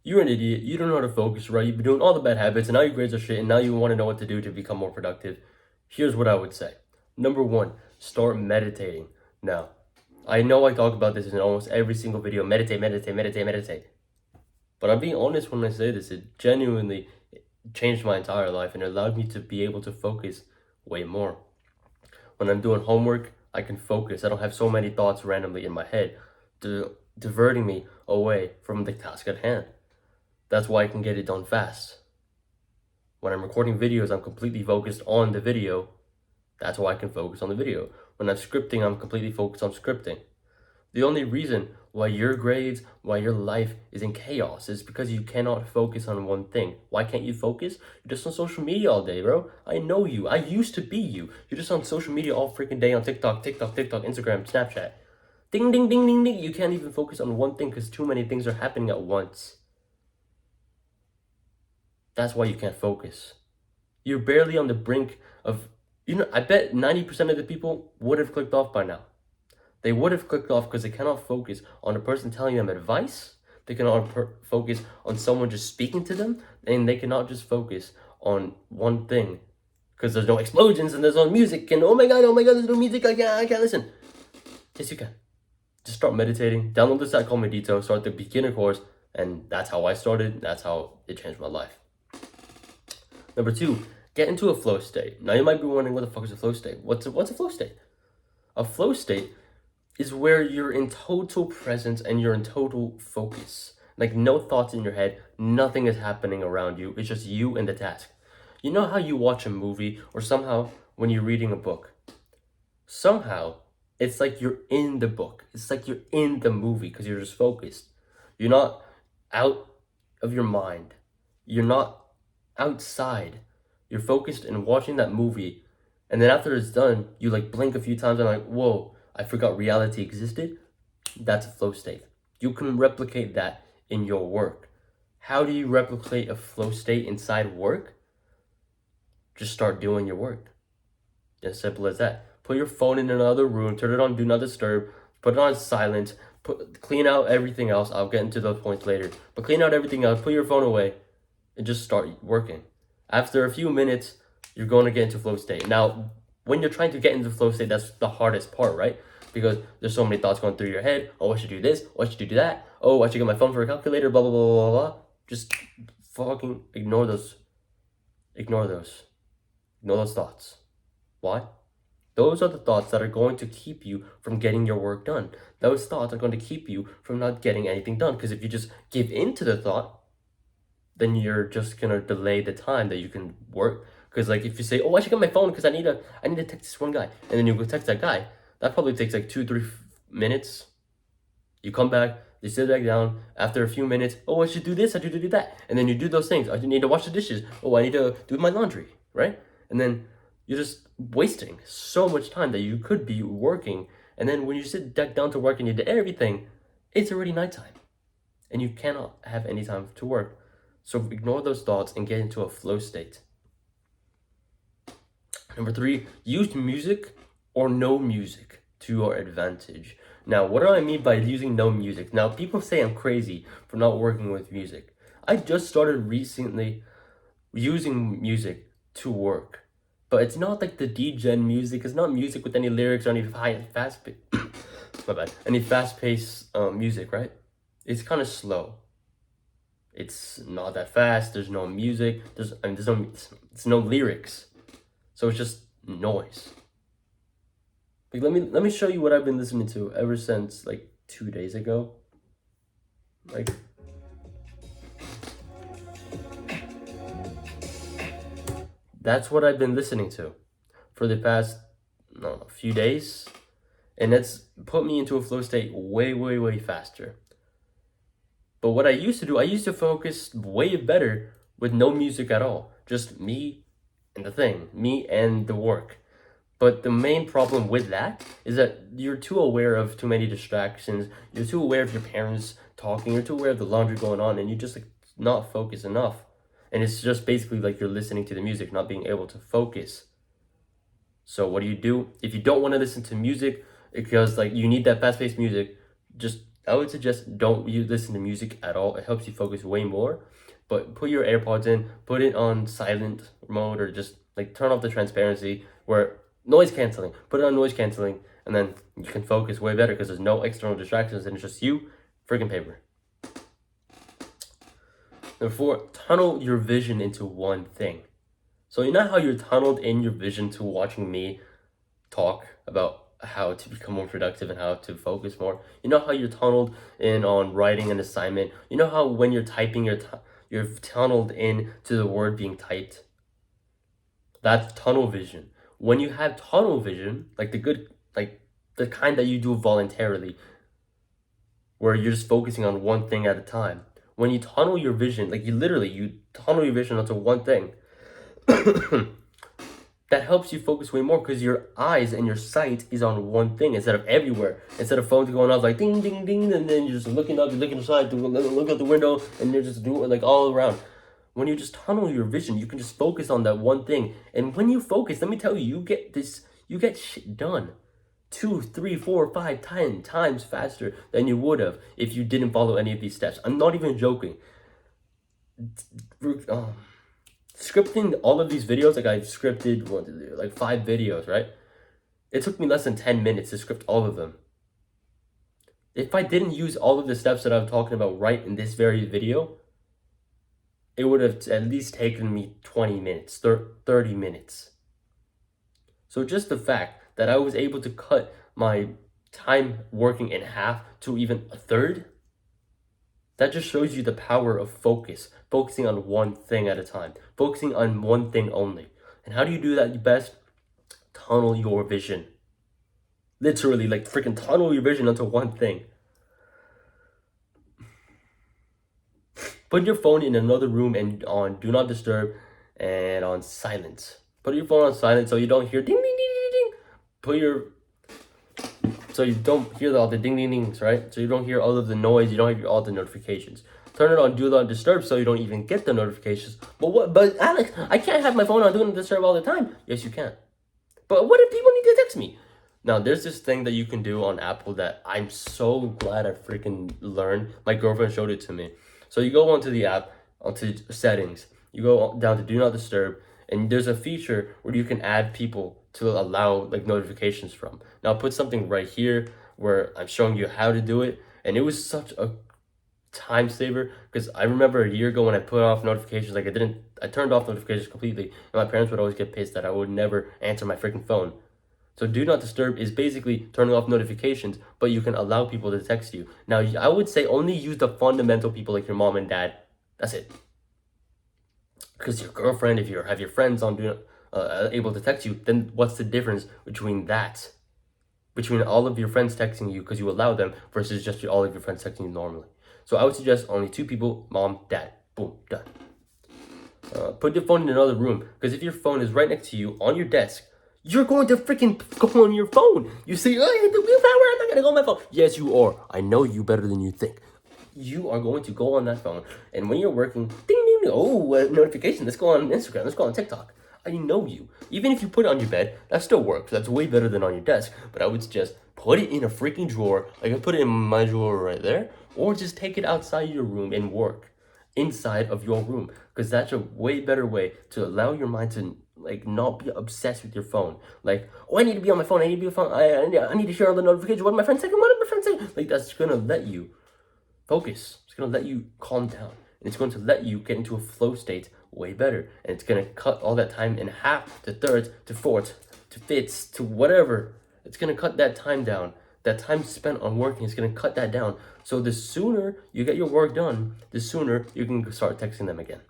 You're an idiot. You don't know how to focus, right? You've been doing all the bad habits, and now your grades are shit, and now you want to know what to do to become more productive. Here's what I would say. Number one, start meditating. Now, I know I talk about this in almost every single video. Meditate, meditate, meditate, meditate. But I'm being honest when I say this. It genuinely changed my entire life and it allowed me to be able to focus way more. When I'm doing homework, I can focus. I don't have so many thoughts randomly in my head, diverting me away from the task at hand. That's why I can get it done fast. When I'm recording videos, I'm completely focused on the video. That's why I can focus on the video. When I'm scripting, I'm completely focused on scripting. The only reason why your grades, why your life is in chaos is because you cannot focus on one thing. Why can't you focus? You're just on social media all day, bro. I know you. I used to be you. You're just on social media all freaking day on TikTok, Instagram, Snapchat. Ding, ding, ding, ding, ding. You can't even focus on one thing because too many things are happening at once. That's why you can't focus. You're barely on the brink of, I bet 90% of the people would have clicked off by now. They would have clicked off because they cannot focus on a person telling them advice. They cannot focus on someone just speaking to them. And they cannot just focus on one thing because there's no explosions and there's no music. And oh my God, there's no music. I can't listen. Yes, you can. Just start meditating. Download this app called Medito. Start the beginner course. And that's how I started. That's how it changed my life. Number two, get into a flow state. Now you might be wondering, what the fuck is a flow state? What's a flow state? A flow state is where you're in total presence and you're in total focus. Like no thoughts in your head, nothing is happening around you. It's just you and the task. You know how you watch a movie or somehow when you're reading a book, somehow it's like you're in the book. It's like you're in the movie because you're just focused. You're not out of your mind. You're not outside. You're focused in watching that movie. And then after it's done, you like blink a few times and like, whoa, I forgot reality existed. That's a flow state. You can replicate that in your work. How do you replicate a flow state inside work? Just start doing your work. As simple as that. Put your phone in another room, turn it on do not disturb, put it on silent, clean out everything else. I'll get into those points later. But clean out everything else, put your phone away, and just start working. After a few minutes, you're going to get into flow state. Now, when you're trying to get into flow state, that's the hardest part, right? Because there's so many thoughts going through your head. Oh, I should do this. Oh, I should do that. Oh, I should get my phone for a calculator, blah, blah, blah, blah, blah. Just fucking ignore those. Ignore those. Ignore those thoughts. Why? Those are the thoughts that are going to keep you from getting your work done. Those thoughts are going to keep you from not getting anything done. Because if you just give in to the thought, then you're just gonna delay the time that you can work. Because like if you say, oh, I should get my phone because I need to text this one guy, and then you go text that guy, that probably takes like 2-3 minutes. You come back, you sit back down. After a few minutes, oh, I should do this, I should do that, and then you do those things. I need to wash the dishes. Oh, I need to do my laundry, right? And then you're just wasting so much time that you could be working. And then when you sit back down to work and you did everything, it's already nighttime, and you cannot have any time to work. So ignore those thoughts and get into a flow state. Number three, use music or no music to your advantage. Now, what do I mean by using no music? Now, people say I'm crazy for not working with music. I just started recently using music to work. But it's not like the D-Gen music. It's not music with any lyrics or any fast-paced music, right? It's kind of slow. It's not that fast. There's no music. There's no lyrics. So it's just noise. Like let me show you what I've been listening to ever since like 2 days ago. Like that's what I've been listening to for the past few days, and that's put me into a flow state way faster. But what I used to do, I used to focus way better with no music at all. Just me and the thing, me and the work. But the main problem with that is that you're too aware of too many distractions. You're too aware of your parents talking. You're too aware of the laundry going on, and you just like not focus enough. And it's just basically like you're listening to the music, not being able to focus. So what do? If you don't want to listen to music because like you need that fast-paced music, just I would suggest don't you listen to music at all. It helps you focus way more. But put your AirPods in, put it on silent mode, or just like turn off the transparency where noise canceling. Put it on noise canceling, and then you can focus way better because there's no external distractions and it's just you, freaking paper. Number 4, tunnel your vision into one thing. So you know how you're tunneled in your vision to watching me talk about how to become more productive and how to focus more? You know how you're tunneled in on writing an assignment? You know how when you're typing, you're tunneled in to the word being typed? That's tunnel vision. When you have tunnel vision, like the kind that you do voluntarily, where you're just focusing on one thing at a time. When you tunnel your vision, like you tunnel your vision onto one thing, that helps you focus way more because your eyes and your sight is on one thing instead of everywhere. Instead of phones going off like ding, ding, ding, and then you're just looking up, you're looking aside, look out the window, and you're just doing like all around. When you just tunnel your vision, you can just focus on that one thing. And when you focus, let me tell you, you get shit done 2, 3, 4, 5, 10 times faster than you would have if you didn't follow any of these steps. I'm not even joking. Scripting all of these videos, like I've scripted like 5 videos, right? It took me less than 10 minutes to script all of them. If I didn't use all of the steps that I'm talking about right in this very video, it would have at least taken me 20 minutes, 30 minutes. So just the fact that I was able to cut my time working in half to even a third, that just shows you the power of focusing on one thing at a time, focusing on one thing only. And how do you do that best? Tunnel your vision. Literally, like freaking tunnel your vision onto one thing. Put your phone in another room and on do not disturb and on silence. Put your phone on silent so you don't hear ding, ding, ding, ding, ding. So you don't hear all the ding, ding, dings, right? So you don't hear all of the noise, you don't hear all the notifications. Turn it on do not disturb so you don't even get the notifications. But Alex, I can't have my phone on do not disturb all the time. Yes, you can. But what if people need to text me? Now, there's this thing that you can do on Apple that I'm so glad I freaking learned. My girlfriend showed it to me. So you go onto the app, onto settings, you go down to do not disturb, and there's a feature where you can add people to allow like notifications from. Now I'll put something right here where I'm showing you how to do it, and it was such a time saver because I remember a year ago when I put off notifications, like I turned off notifications completely, and my parents would always get pissed that I would never answer my freaking phone. So do not disturb is basically turning off notifications, but you can allow people to text you. Now, I would say only use the fundamental people like your mom and dad. That's it. Because your girlfriend, if you have your friends on able to text you, then what's the difference between that? Between all of your friends texting you because you allow them versus just all of your friends texting you normally. So I would suggest only 2 people, mom, dad. Boom, done. Put your phone in another room because if your phone is right next to you on your desk, you're going to freaking go on your phone. You say, oh, the willpower, I'm not going to go on my phone. Yes, you are. I know you better than you think. You are going to go on that phone. And when you're working, ding, ding, ding. Oh, notification. Let's go on Instagram. Let's go on TikTok. I know you. Even if you put it on your bed, that still works. That's way better than on your desk. But I would suggest put it in a freaking drawer. Like I put it in my drawer right there. Or just take it outside your room and work inside of your room. Because that's a way better way to allow your mind to like not be obsessed with your phone. Like, oh, I need to be on my phone. I need to be on my phone. I need to share all the notifications. What are my friends saying? What are my friends saying? Like, that's going to let you focus. It's going to let you calm down. And it's going to let you get into a flow state way better. And it's going to cut all that time in half to thirds to fourths to fifths to whatever. It's going to cut that time down. That time spent on working is going to cut that down. So the sooner you get your work done, the sooner you can start texting them again.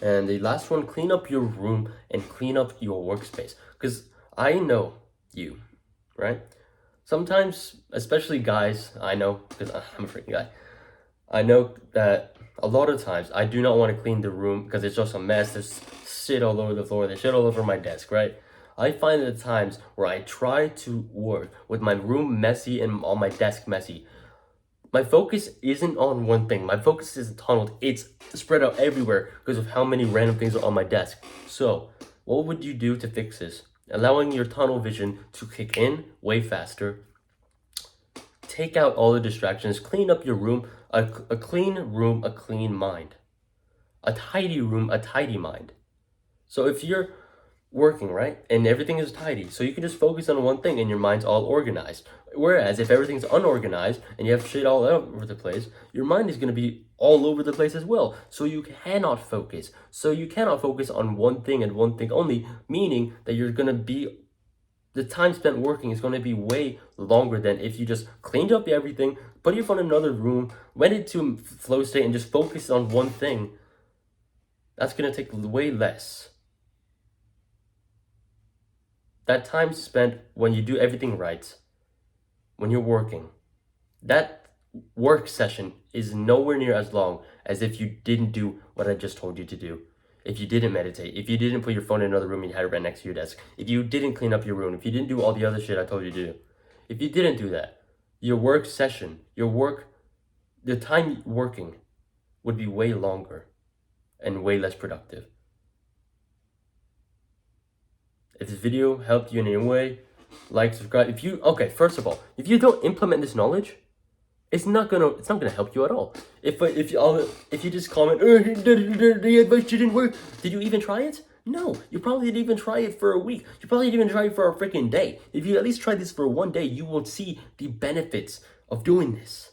And the last one, clean up your room and clean up your workspace. Because I know you, right? Sometimes, especially guys, I know, because I'm a freaking guy. I know that a lot of times I do not want to clean the room because it's just a mess. There's shit all over the floor. There's shit all over my desk, right? I find the times where I try to work with my room messy and on my desk messy, my focus isn't on one thing. My focus isn't tunneled. It's spread out everywhere because of how many random things are on my desk. So, what would you do to fix this? Allowing your tunnel vision to kick in way faster. take out all the distractions, clean up your room. A clean room, a clean mind. A tidy room, a tidy mind. So if you're working, right, and everything is tidy, so you can just focus on one thing and your mind's all organized. Whereas if everything's unorganized and you have shit all over the place, your mind is going to be all over the place as well. So you cannot focus. So you cannot focus on one thing and one thing only, meaning that you're going to be, the time spent working is going to be way longer than if you just cleaned up everything, put your phone in another room, went into flow state and just focused on one thing. That's going to take way less. That time spent when you do everything right, when you're working, that work session is nowhere near as long as if you didn't do what I just told you to do. If you didn't meditate, if you didn't put your phone in another room and you had it right next to your desk, if you didn't clean up your room, if you didn't do all the other shit I told you to do, if you didn't do that, your work session, the time working would be way longer and way less productive. If this video helped you in any way, like, subscribe. First of all, if you don't implement this knowledge, it's not gonna help you at all. If you just comment, the advice didn't work, did you even try it? No, you probably didn't even try it for a week. You probably didn't even try it for a freaking day. If you at least try this for one day, you will see the benefits of doing this.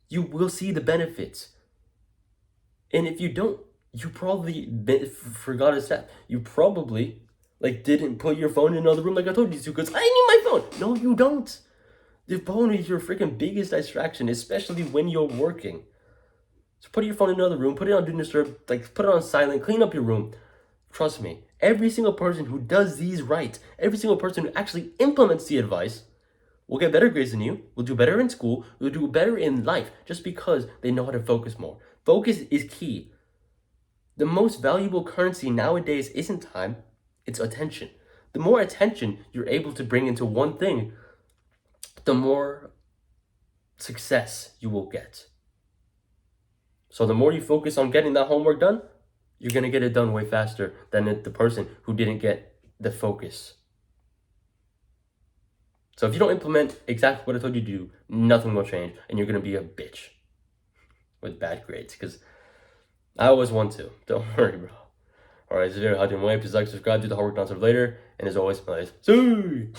You will see the benefits. And if you don't, you probably forgot a step. You probably didn't put your phone in another room like I told you to, because I need my phone. No, you don't. The phone is your freaking biggest distraction, especially when you're working. So put your phone in another room, put it on Do Not Disturb, put it on silent, clean up your room. Trust me, every single person who does these right, every single person who actually implements the advice will get better grades than you, will do better in school, will do better in life, just because they know how to focus more. Focus is key. The most valuable currency nowadays isn't time, it's attention. The more attention you're able to bring into one thing, the more success you will get. So the more you focus on getting that homework done, you're going to get it done way faster than the person who didn't get the focus. So if you don't implement exactly what I told you to do, nothing will change, and you're going to be a bitch with bad grades, because I always want to. Don't worry, bro. Alright, this video helped you in a way. Please like, subscribe, do the homework, and answer later. And as always, please, see.